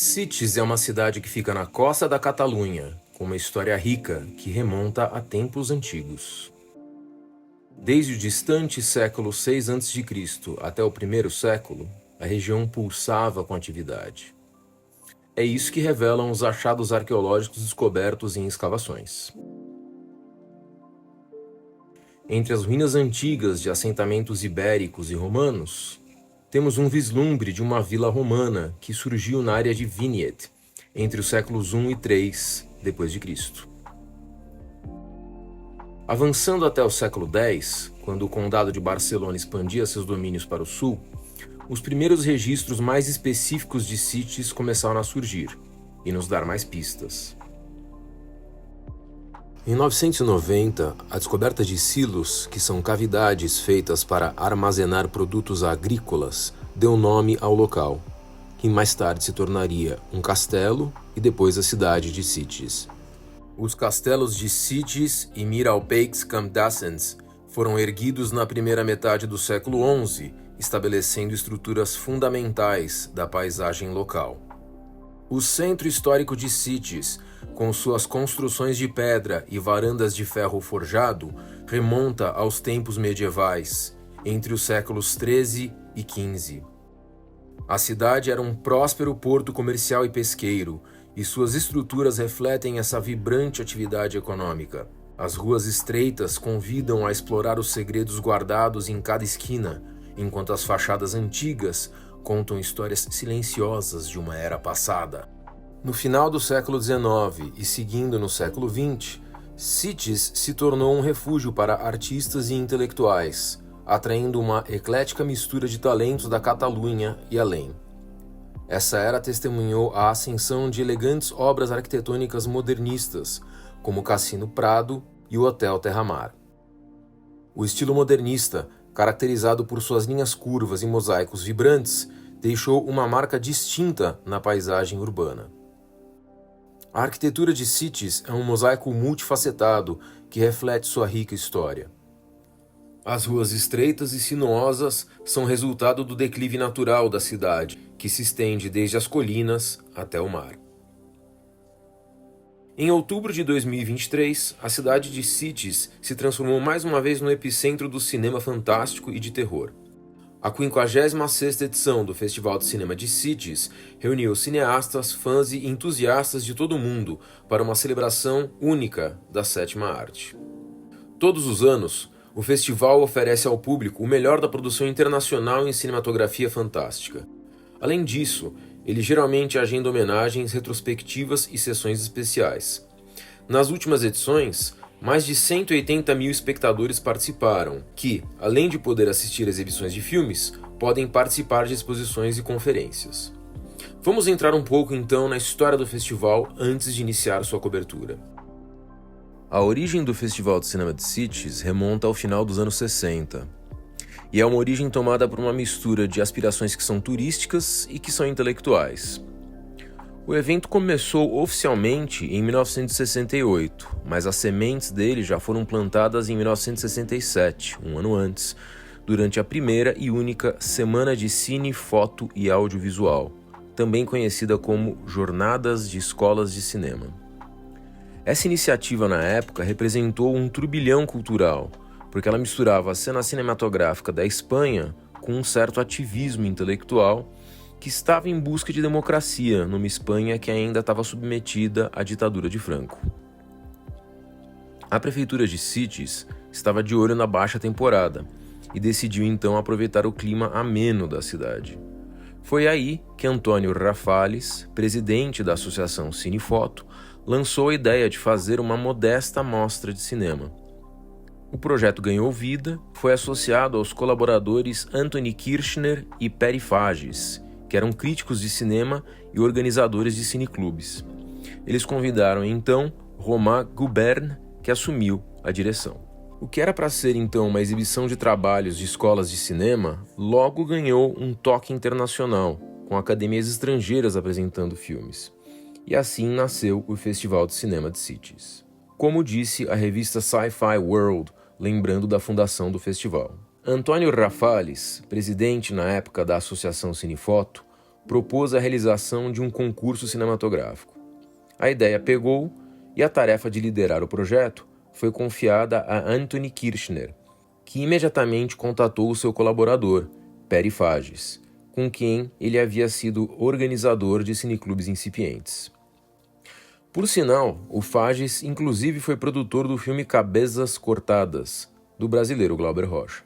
Sitges é uma cidade que fica na costa da Catalunha, com uma história rica que remonta a tempos antigos. Desde o distante século VI a.C. até o primeiro século, a região pulsava com atividade. É isso que revelam os achados arqueológicos descobertos em escavações. Entre as ruínas antigas de assentamentos ibéricos e romanos, temos um vislumbre de uma vila romana que surgiu na área de Vignette, entre os séculos I e III d.C. Avançando até o século X, quando o Condado de Barcelona expandia seus domínios para o sul, os primeiros registros mais específicos de Sitges começaram a surgir e nos dar mais pistas. Em 990, a descoberta de silos, que são cavidades feitas para armazenar produtos agrícolas, deu nome ao local, que mais tarde se tornaria um castelo e depois a cidade de Sitges. Os castelos de Sitges e Miralpeix-Campdassens foram erguidos na primeira metade do século XI, estabelecendo estruturas fundamentais da paisagem local. O centro histórico de Sitges, com suas construções de pedra e varandas de ferro forjado, remonta aos tempos medievais, entre os séculos XIII e XV. A cidade era um próspero porto comercial e pesqueiro, e suas estruturas refletem essa vibrante atividade econômica. As ruas estreitas convidam a explorar os segredos guardados em cada esquina, enquanto as fachadas antigas contam histórias silenciosas de uma era passada. No final do século XIX e seguindo no século XX, Sitges se tornou um refúgio para artistas e intelectuais, atraindo uma eclética mistura de talentos da Catalunha e além. Essa era testemunhou a ascensão de elegantes obras arquitetônicas modernistas, como o Cassino Prado e o Hotel Terra-Mar. O estilo modernista, caracterizado por suas linhas curvas e mosaicos vibrantes, deixou uma marca distinta na paisagem urbana. A arquitetura de Sitges é um mosaico multifacetado que reflete sua rica história. As ruas estreitas e sinuosas são resultado do declive natural da cidade, que se estende desde as colinas até o mar. Em outubro de 2023, a cidade de Sitges se transformou mais uma vez no epicentro do cinema fantástico e de terror. A 56ª edição do Festival de Cinema de Sitges reuniu cineastas, fãs e entusiastas de todo o mundo para uma celebração única da sétima arte. Todos os anos, o festival oferece ao público o melhor da produção internacional em cinematografia fantástica. Além disso, ele geralmente agenda homenagens, retrospectivas e sessões especiais. Nas últimas edições, mais de 180 mil espectadores participaram, que, além de poder assistir exibições de filmes, podem participar de exposições e conferências. Vamos entrar um pouco então na história do festival antes de iniciar sua cobertura. A origem do Festival de Cinema de Sitges remonta ao final dos anos 60, e é uma origem tomada por uma mistura de aspirações que são turísticas e que são intelectuais. O evento começou oficialmente em 1968, mas as sementes dele já foram plantadas em 1967, um ano antes, durante a primeira e única Semana de Cine, Foto e Audiovisual, também conhecida como Jornadas de Escolas de Cinema. Essa iniciativa na época representou um turbilhão cultural, porque ela misturava a cena cinematográfica da Espanha com um certo ativismo intelectual que estava em busca de democracia numa Espanha que ainda estava submetida à ditadura de Franco. A prefeitura de Sitges estava de olho na baixa temporada e decidiu então aproveitar o clima ameno da cidade. Foi aí que Antônio Rafales, presidente da Associação Cinefoto, lançou a ideia de fazer uma modesta mostra de cinema. O projeto ganhou vida, foi associado aos colaboradores Anthony Kirchner e Peri Fages, que eram críticos de cinema e organizadores de cineclubes. Eles convidaram então Romain Gubern, que assumiu a direção. O que era para ser então uma exibição de trabalhos de escolas de cinema, logo ganhou um toque internacional, com academias estrangeiras apresentando filmes. E assim nasceu o Festival de Cinema de Sitges. Como disse a revista Sci-Fi World, lembrando da fundação do festival. Antônio Rafales, presidente na época da Associação Cinefoto, propôs a realização de um concurso cinematográfico. A ideia pegou e a tarefa de liderar o projeto foi confiada a Anthony Kirchner, que imediatamente contatou o seu colaborador, Peri Fages, com quem ele havia sido organizador de cineclubes incipientes. Por sinal, o Fages inclusive foi produtor do filme Cabeças Cortadas, do brasileiro Glauber Rocha.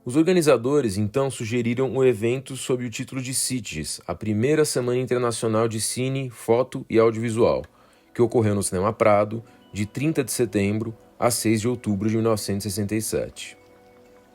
Os organizadores então sugeriram o evento sob o título de CITES, a primeira Semana Internacional de Cine, Foto e Audiovisual, que ocorreu no Cinema Prado de 30 de setembro a 6 de outubro de 1967.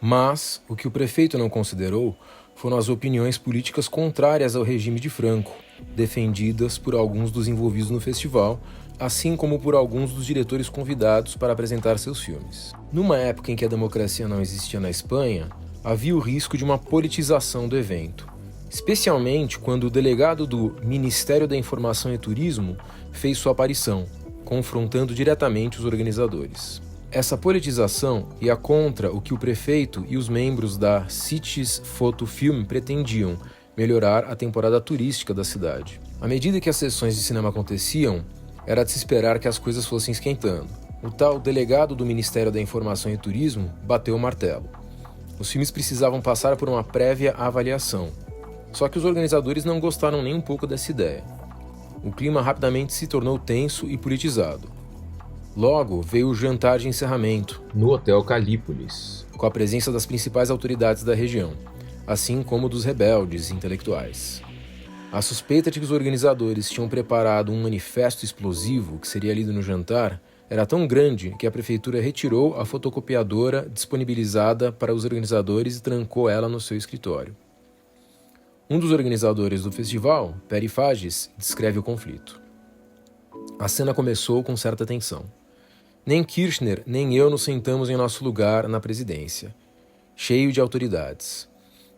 Mas o que o prefeito não considerou foram as opiniões políticas contrárias ao regime de Franco, defendidas por alguns dos envolvidos no festival, assim como por alguns dos diretores convidados para apresentar seus filmes. Numa época em que a democracia não existia na Espanha, havia o risco de uma politização do evento, especialmente quando o delegado do Ministério da Informação e Turismo fez sua aparição, confrontando diretamente os organizadores. Essa politização ia contra o que o prefeito e os membros da CITES Foto Film pretendiam, melhorar a temporada turística da cidade. À medida que as sessões de cinema aconteciam, era de se esperar que as coisas fossem esquentando. O tal delegado do Ministério da Informação e Turismo bateu o martelo. Os filmes precisavam passar por uma prévia avaliação. Só que os organizadores não gostaram nem um pouco dessa ideia. O clima rapidamente se tornou tenso e politizado. Logo veio o jantar de encerramento, no Hotel Calípolis, com a presença das principais autoridades da região, assim como dos rebeldes intelectuais. A suspeita de que os organizadores tinham preparado um manifesto explosivo que seria lido no jantar era tão grande que a prefeitura retirou a fotocopiadora disponibilizada para os organizadores e trancou ela no seu escritório. Um dos organizadores do festival, Peri Fages, descreve o conflito. A cena começou com certa tensão. Nem Kirchner nem eu nos sentamos em nosso lugar na presidência, cheio de autoridades.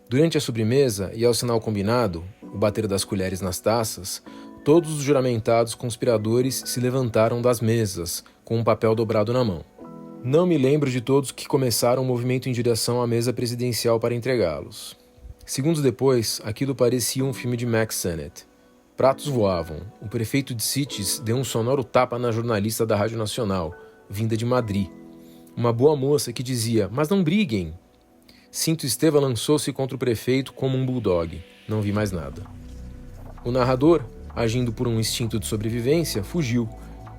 Durante a sobremesa e ao sinal combinado, o bater das colheres nas taças, todos os juramentados conspiradores se levantaram das mesas, com um papel dobrado na mão. Não me lembro de todos que começaram o movimento em direção à mesa presidencial para entregá-los. Segundos depois, aquilo parecia um filme de Max Sennett. Pratos voavam. O prefeito de CITES deu um sonoro tapa na jornalista da Rádio Nacional, vinda de Madrid. Uma boa moça que dizia, mas não briguem. Cinto Esteva lançou-se contra o prefeito como um bulldog. Não vi mais nada. O narrador, agindo por um instinto de sobrevivência, fugiu,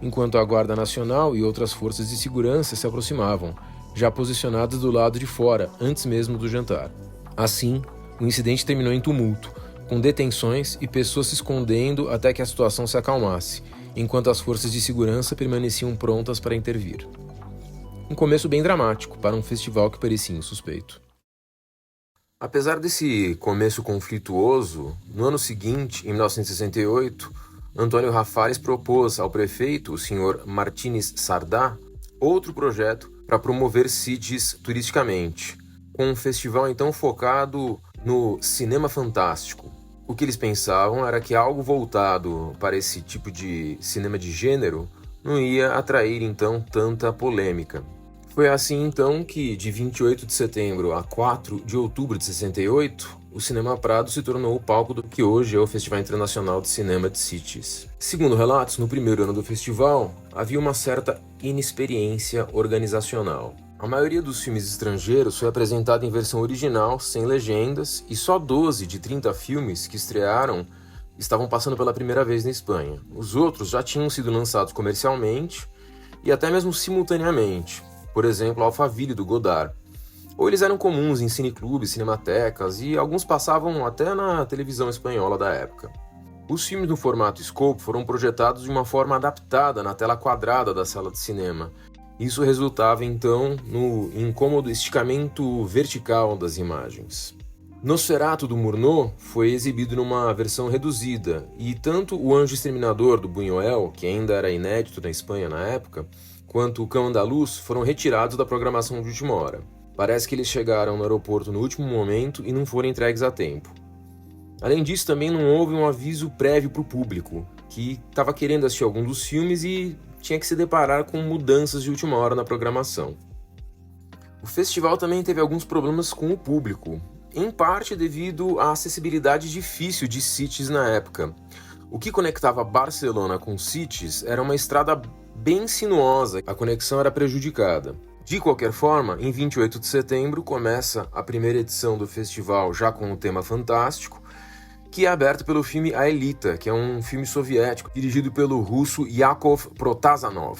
enquanto a Guarda Nacional e outras forças de segurança se aproximavam, já posicionadas do lado de fora, antes mesmo do jantar. Assim, o incidente terminou em tumulto, com detenções e pessoas se escondendo até que a situação se acalmasse, enquanto as forças de segurança permaneciam prontas para intervir. Um começo bem dramático para um festival que parecia insuspeito. Apesar desse começo conflituoso, no ano seguinte, em 1968, Antônio Raffares propôs ao prefeito, o senhor Martínez Sardá, outro projeto para promover CITES turisticamente, com um festival então focado no cinema fantástico. O que eles pensavam era que algo voltado para esse tipo de cinema de gênero não ia atrair então tanta polêmica. Foi assim então que, de 28 de setembro a 4 de outubro de 68, o Cinema Prado se tornou o palco do que hoje é o Festival Internacional de Cinema de CITES. Segundo relatos, no primeiro ano do festival, havia uma certa inexperiência organizacional. A maioria dos filmes estrangeiros foi apresentada em versão original, sem legendas, e só 12 de 30 filmes que estrearam estavam passando pela primeira vez na Espanha. Os outros já tinham sido lançados comercialmente e até mesmo simultaneamente, por exemplo, Alphaville, do Godard. Ou eles eram comuns em cineclubes, cinematecas, e alguns passavam até na televisão espanhola da época. Os filmes no formato Scope foram projetados de uma forma adaptada na tela quadrada da sala de cinema. Isso resultava, então, no incômodo esticamento vertical das imagens. Nosferatu, do Murnau, foi exibido numa versão reduzida, e tanto O Anjo Exterminador, do Buñuel, que ainda era inédito na Espanha na época, quanto O Cão Andaluz foram retirados da programação de última hora. Parece que eles chegaram no aeroporto no último momento e não foram entregues a tempo. Além disso, também não houve um aviso prévio para o público, que estava querendo assistir algum dos filmes e tinha que se deparar com mudanças de última hora na programação. O festival também teve alguns problemas com o público. em parte devido à acessibilidade difícil de Sitges na época. O que conectava Barcelona com Sitges era uma estrada bem sinuosa, a conexão era prejudicada. De qualquer forma, em 28 de setembro começa a primeira edição do festival já com o tema fantástico, que é aberto pelo filme A Elita, que é um filme soviético dirigido pelo russo Yakov Protazanov.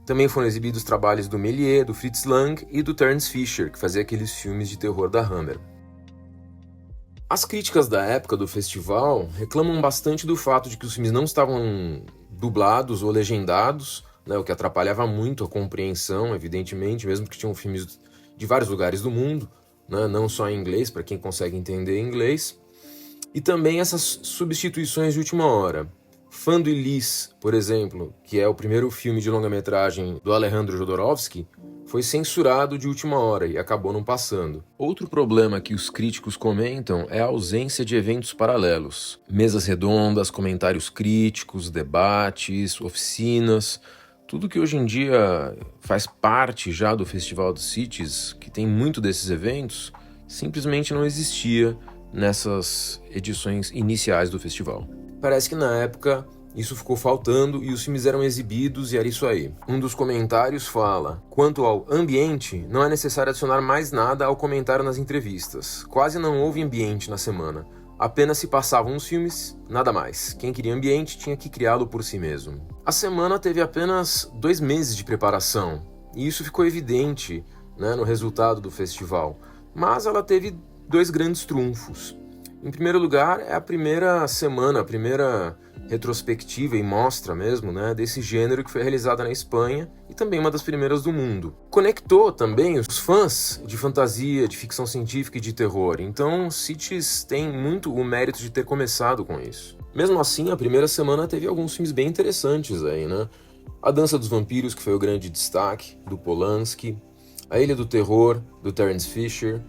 Também foram exibidos trabalhos do Méliès, do Fritz Lang e do Terence Fisher, que fazia aqueles filmes de terror da Hammer. As críticas da época do festival reclamam bastante do fato de que os filmes não estavam dublados ou legendados, né, o que atrapalhava muito a compreensão, evidentemente, mesmo que tinham filmes de vários lugares do mundo, né, não só em inglês, para quem consegue entender inglês. E também essas substituições de última hora. Fã do Elise, por exemplo, que é o primeiro filme de longa-metragem do Alejandro Jodorowsky, foi censurado de última hora e acabou não passando. Outro problema que os críticos comentam é a ausência de eventos paralelos. Mesas redondas, comentários críticos, debates, oficinas, tudo que hoje em dia faz parte já do Festival de Sitges, que tem muito desses eventos, simplesmente não existia nessas edições iniciais do festival. Parece que na época isso ficou faltando e os filmes eram exibidos e era isso aí. Um dos comentários fala: quanto ao ambiente, não é necessário adicionar mais nada ao comentário nas entrevistas. Quase não houve ambiente na semana. Apenas se passavam os filmes, nada mais. Quem queria ambiente tinha que criá-lo por si mesmo. A semana teve apenas 2 meses de preparação, e isso ficou evidente, né, no resultado do festival. Mas ela teve 2 grandes trunfos. Em primeiro lugar, é a primeira semana, a primeira retrospectiva e mostra mesmo, né, desse gênero que foi realizada na Espanha e também uma das primeiras do mundo. Conectou também os fãs de fantasia, de ficção científica e de terror, então Sitges tem muito o mérito de ter começado com isso. Mesmo assim, a primeira semana teve alguns filmes bem interessantes aí, né? A Dança dos Vampiros, que foi o grande destaque, do Polanski, A Ilha do Terror, do Terence Fisher,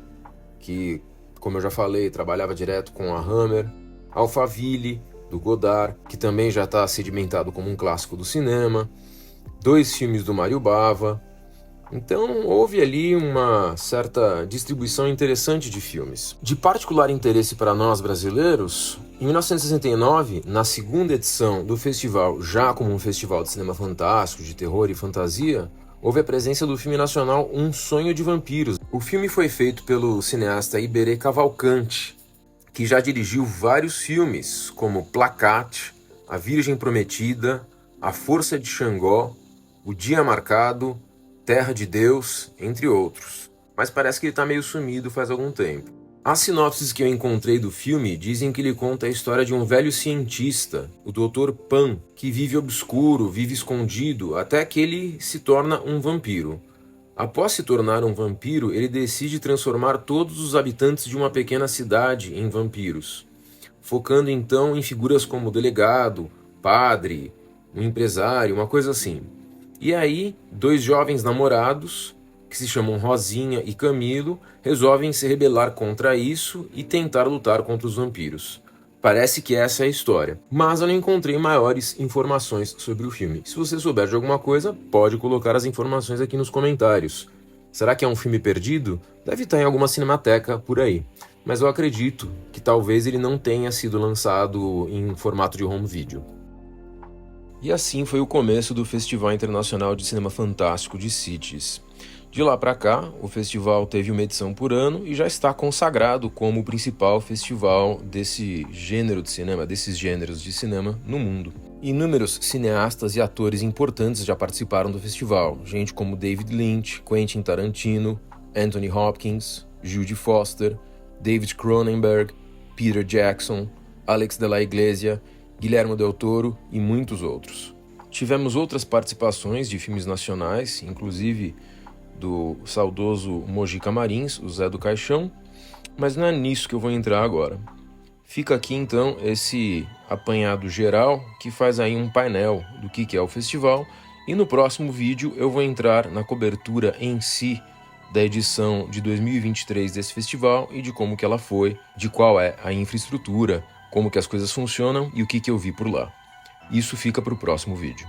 que, como eu já falei, trabalhava direto com a Hammer, Alphaville, do Godard, que também já está sedimentado como um clássico do cinema, 2 filmes do Mário Bava. Então houve ali uma certa distribuição interessante de filmes. De particular interesse para nós brasileiros, em 1969, na segunda edição do festival, já como um festival de cinema fantástico, de terror e fantasia, houve a presença do filme nacional Um Sonho de Vampiros. O filme foi feito pelo cineasta Iberê Cavalcante, que já dirigiu vários filmes, como Placate, A Virgem Prometida, A Força de Xangó, O Dia Marcado, Terra de Deus, entre outros. Mas parece que ele está meio sumido faz algum tempo. As sinopses que eu encontrei do filme dizem que ele conta a história de um velho cientista, o Dr. Pan, que vive obscuro, vive escondido, até que ele se torna um vampiro. Após se tornar um vampiro, ele decide transformar todos os habitantes de uma pequena cidade em vampiros, focando então em figuras como delegado, padre, um empresário, uma coisa assim. E aí, 2 jovens namorados, que se chamam Rosinha e Camilo, resolvem se rebelar contra isso e tentar lutar contra os vampiros. Parece que essa é a história, mas eu não encontrei maiores informações sobre o filme. Se você souber de alguma coisa, pode colocar as informações aqui nos comentários. Será que é um filme perdido? Deve estar em alguma cinemateca por aí, mas eu acredito que talvez ele não tenha sido lançado em formato de home video. E assim foi o começo do Festival Internacional de Cinema Fantástico de Sitges. De lá para cá, o festival teve uma edição por ano e já está consagrado como o principal festival desse gênero de cinema, desses gêneros de cinema no mundo. Inúmeros cineastas e atores importantes já participaram do festival, gente como David Lynch, Quentin Tarantino, Anthony Hopkins, Judy Foster, David Cronenberg, Peter Jackson, Alex de la Iglesia, Guillermo del Toro e muitos outros. Tivemos outras participações de filmes nacionais, inclusive do saudoso Mojica Marins, o Zé do Caixão, mas não é nisso que eu vou entrar agora. Fica aqui então esse apanhado geral que faz aí um painel do que é o festival, e no próximo vídeo eu vou entrar na cobertura em si da edição de 2023 desse festival e de como que ela foi, de qual é a infraestrutura, como que as coisas funcionam e o que eu vi por lá. Isso fica para o próximo vídeo.